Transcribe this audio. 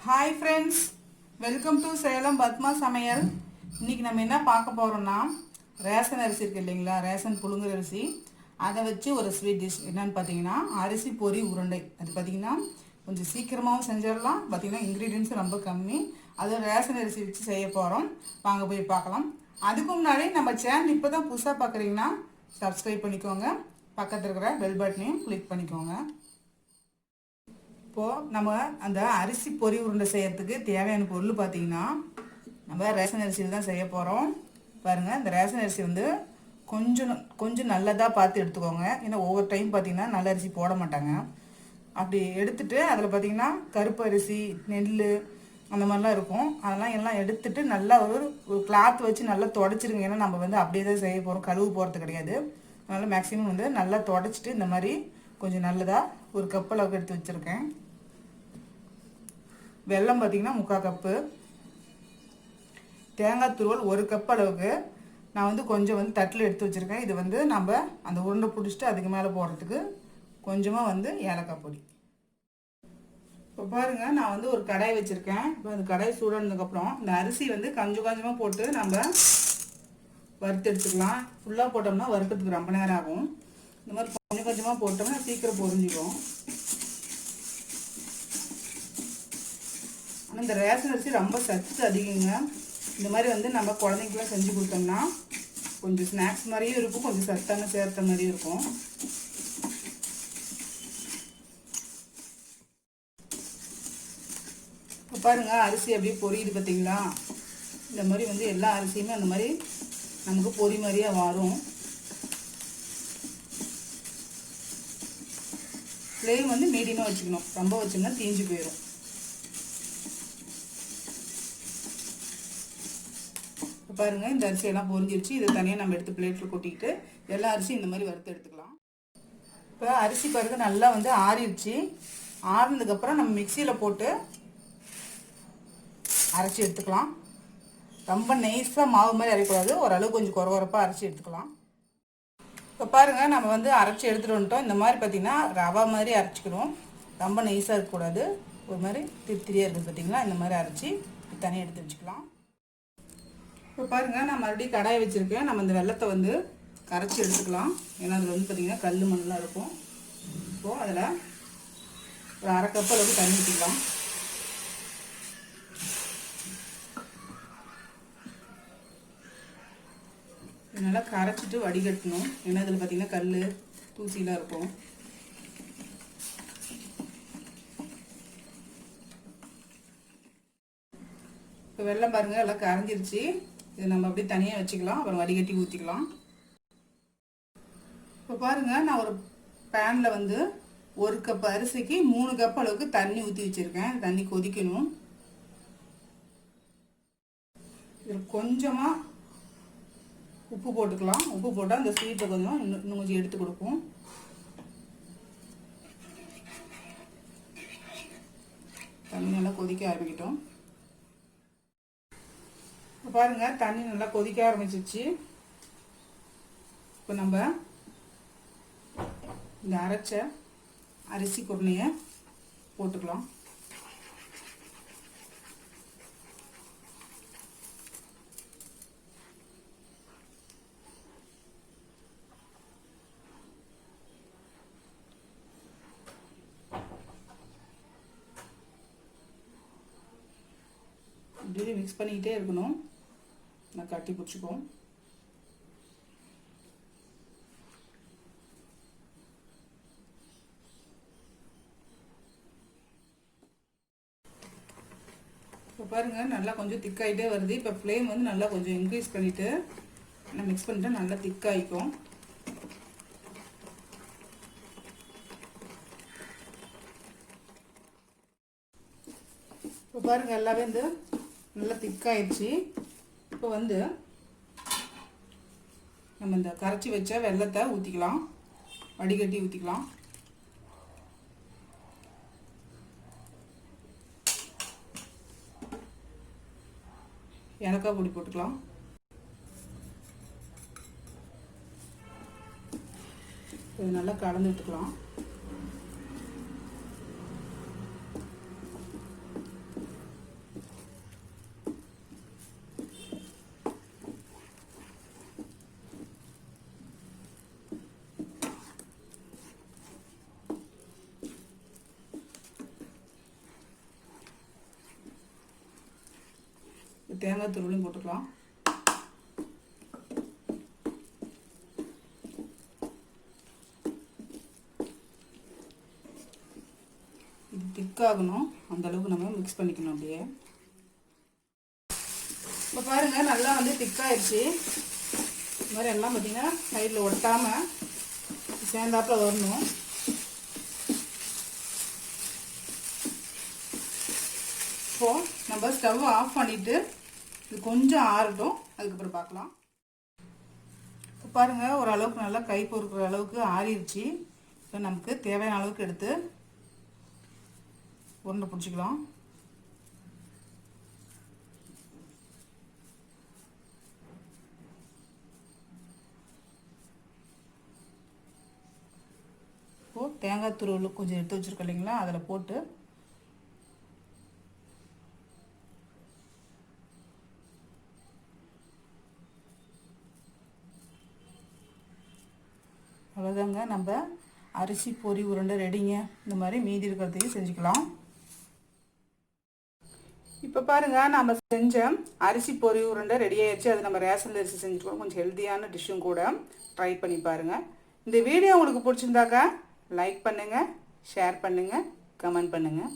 Hi friends, welcome to Salem Padma சமையல். இன்றைக்கி நம்ம என்ன பார்க்க போகிறோம்னா, ரேஷன் அரிசி இருக்குது இல்லைங்களா, ரேஷன் புழுங்கல் அரிசி. அதை வச்சு ஒரு ஸ்வீட் டிஷ் என்னென்னு பார்த்தீங்கன்னா அரிசி பொரி உருண்டை. அது பார்த்திங்கன்னா கொஞ்சம் சீக்கிரமாகவும் செஞ்சிடலாம். பார்த்திங்கன்னா இன்க்ரீடியன்ஸும் ரொம்ப கம்மி. அதுவும் ரேஷன் அரிசி வச்சு செய்ய போகிறோம். வாங்க போய் பார்க்கலாம். அதுக்கு முன்னாடி நம்ம சேனல் இப்போ தான் புதுசாக பார்க்குறீங்கன்னா சப்ஸ்கிரைப் பண்ணிக்கோங்க. பக்கத்தில் இருக்கிற பெல் பட்டனையும் கிளிக் பண்ணிக்கோங்க. இப்போது நம்ம அந்த அரிசி பொரி உருண்டை செய்யறதுக்கு தேவையான பொருள் பார்த்திங்கன்னா, நம்ம ரேஷன் அரிசியில் தான் செய்ய போகிறோம். பாருங்கள், இந்த ரேஷன் அரிசி வந்து கொஞ்சம் நல்லதாக பார்த்து எடுத்துக்கோங்க. ஏன்னா ஒவ்வொரு டைம் பார்த்திங்கன்னா நல்ல அரிசி போட மாட்டாங்க. அப்படி எடுத்துகிட்டு அதில் பார்த்திங்கன்னா கருப்பு அரிசி, நெல் அந்த மாதிரிலாம் இருக்கும். அதெல்லாம் எல்லாம் எடுத்துகிட்டு நல்லா ஒரு கிளாத் வச்சு நல்லா தொடச்சிருங்க. ஏன்னா நம்ம வந்து அப்படியே தான் செய்ய போகிறோம், கழுவு போகிறது கிடையாது. அதனால் மேக்ஸிமம் வந்து நல்லா தொடச்சிட்டு இந்த மாதிரி கொஞ்சம் நல்லதாக ஒரு கப் அளவுக்கு எடுத்து வச்சுருக்கேன். வெல்லம் பார்த்திங்கன்னா 3/4 கப்பு, தேங்காய் துருவல் 1 கப் அளவுக்கு நான் வந்து கொஞ்சம் வந்து தட்டில் எடுத்து வச்சுருக்கேன். இது வந்து நம்ம அந்த உருண்டை பிடிச்சிட்டு அதுக்கு மேலே போடுறதுக்கு கொஞ்சமாக வந்து ஏலக்காய் பொடி. இப்போ பாருங்கள், நான் வந்து ஒரு கடாய் வச்சுருக்கேன். இப்போ அந்த கடாய் சூடானதுக்கப்புறம் இந்த அரிசி வந்து கொஞ்சமாக போட்டு நம்ம வறுத்து எடுத்துக்கலாம். ஃபுல்லாக போட்டோம்னா வறுக்கிறதுக்கு ரொம்ப நேரம் ஆகும். இந்த மாதிரி கொஞ்சமாக போட்டோம்னா சீக்கிரம் பொரிஞ்சிக்கும். ஆனால் இந்த ரேஷன் அரிசி ரொம்ப சத்து அதிகங்க. இந்த மாதிரி வந்து நம்ம குழந்தைங்களாம் செஞ்சு கொடுத்தோம்னா கொஞ்சம் ஸ்நாக்ஸ் மாதிரியும் இருக்கும், கொஞ்சம் சத்தான சேர்த்த மாதிரியும் இருக்கும். இப்போ பாருங்கள், அரிசி அப்படியே பொரியுது பார்த்தீங்களா. இந்த மாதிரி வந்து எல்லா அரிசியுமே அந்த மாதிரி நமக்கு பொரி மாதிரியாக வரும். ஃப்ளேம் வந்து மீடியமாக வச்சுக்கணும். ரொம்ப வச்சோம்னா தீஞ்சு போயிடும். பாருங்கள், இந்த அரிசியெல்லாம் பொரிஞ்சிருச்சு. இதை தனியாக நம்ம எடுத்து பிளேட்டில் கொட்டிக்கிட்டு எல்லா அரிசியும் இந்த மாதிரி வறுத்து எடுத்துக்கலாம். இப்போ அரிசி பாருங்கள் நல்லா வந்து ஆறிடுச்சு. ஆறினதுக்கப்புறம் நம்ம மிக்சியில் போட்டு அரைச்சி எடுத்துக்கலாம். ரொம்ப நைஸாக மாவு மாதிரி அரைக்கூடாது, ஓரளவு கொஞ்சம் குறப்பாக அரைச்சி எடுத்துக்கலாம். இப்போ பாருங்கள், நம்ம வந்து அரைச்சி எடுத்துகிட்டு வந்துட்டோம். இந்த மாதிரி பார்த்திங்கன்னா ரவா மாதிரி அரைச்சிக்கணும். ரொம்ப நைஸாக இருக்கக்கூடாது, ஒரு மாதிரி திரியாக இருக்குது பார்த்திங்களா. இந்த மாதிரி அரைச்சி தனியாக எடுத்து வச்சுக்கலாம். இப்போ பாருங்கள், நான் மறுபடியும் கடாயை வச்சுருக்கேன். நம்ம இந்த வெல்லத்தை வந்து கரைச்சி எடுத்துக்கலாம். ஏன்னா அதில் வந்து பார்த்திங்கன்னா கல் மண்ணெலாம் இருக்கும். இப்போது அதில் ஒரு 1/2 கப் அளவுக்கு தண்ணி ஊற்றிக்கலாம். நல்லா கரைச்சிட்டு வடிகட்டணும். ஏன்னா இதில் பார்த்திங்கன்னா கல் தூசிலாம் இருக்கும். இப்போ வெல்லம் பாருங்கள் எல்லாம் கரைஞ்சிருச்சு. இது நம்ம அப்படியே தனியாக வச்சுக்கலாம். அப்புறம் வடிகட்டி ஊற்றிக்கலாம். இப்போ பாருங்கள், நான் ஒரு பேனில் வந்து 1 கப் அரிசிக்கு 3 கப் அளவுக்கு தண்ணி ஊற்றி வச்சுருக்கேன். தண்ணி கொதிக்கணும். இதில் கொஞ்சமாக உப்பு போட்டுக்கலாம். உப்பு போட்டால் அந்த ஸ்வீட்டை கொஞ்சம் இன்னும் கொஞ்சம் எடுத்து கொடுக்கும். தண்ணி நல்லா கொதிக்க ஆரம்பிக்கிட்டோம். இப்போ பாருங்கள், தண்ணி நல்லா கொதிக்க ஆரம்பிச்சிச்சு. இப்போ நம்ம இந்த அரைச்ச அரிசி குருணையை போட்டுக்கலாம். இப்படி மிக்ஸ் பண்ணிக்கிட்டே இருக்கணும். நான் கட்டி பிடிச்சிக்குவோம். இப்போ பாருங்கள், நல்லா கொஞ்சம் திக்காகிட்டே வருது. இப்போ ஃப்ளேம் வந்து நல்லா கொஞ்சம் இன்க்ரீஸ் பண்ணிவிட்டு நான் மிக்ஸ் பண்ணிவிட்டு நல்லா திக்காகிக்கும். இப்போ பாருங்கள், எல்லாமே வந்து நல்லா திக்காயிடுச்சு. இப்போ வந்து நம்ம இந்த கரைச்சி வச்ச வெல்லத்தை ஊற்றிக்கலாம். வடிகட்டி ஊற்றிக்கலாம். ஏலக்காய் பொடி போட்டுக்கலாம். இது நல்லா கலந்து விட்டுக்கலாம். தேங்காய் துருவலையும் போட்டுக்கலாம். இது திக்காகணும், அந்த அளவுக்கு நம்ம மிக்ஸ் பண்ணிக்கணும். அப்படியே இப்போ பாருங்கள் நல்லா வந்து திக்காயிடுச்சு. இது மாதிரி எல்லாம் பார்த்திங்கன்னா சைடில் ஒட்டாமல் சேர்ந்தாப்பில் வரணும். இப்போது நம்ம ஸ்டவ் ஆஃப் பண்ணிவிட்டு இது கொஞ்சம் ஆறட்டும், அதுக்கப்புறம் பார்க்கலாம். இப்போ பாருங்கள் ஓரளவுக்கு நல்லா கை பொறுக்கிற அளவுக்கு ஆறிடுச்சு. இப்போ நமக்கு தேவையான அளவுக்கு எடுத்து உருண்டை பிடிச்சிக்கலாம். இப்போது தேங்காய் துருவல் கொஞ்சம் எடுத்து வச்சுருக்கோம் இல்லைங்களா, அதில் போட்டு அவ்வளோதாங்க, நம்ம அரிசி பொரி உருண்டை ரெடிங்க. இந்த மாதிரி மீதி இருக்கிறதையும் செஞ்சுக்கலாம். இப்போ பாருங்கள் நம்ம செஞ்ச அரிசி பொரி உருண்டை ரெடி ஆயிடுச்சு. அது நம்ம ரேஷன் அரிசி செஞ்சுருக்கோம். கொஞ்சம் ஹெல்த்தியான டிஷ்ஷும் கூட. ட்ரை பண்ணி பாருங்கள். இந்த வீடியோ உங்களுக்கு பிடிச்சிருந்தாக்கா லைக் பண்ணுங்கள், ஷேர் பண்ணுங்கள், கமெண்ட் பண்ணுங்கள்.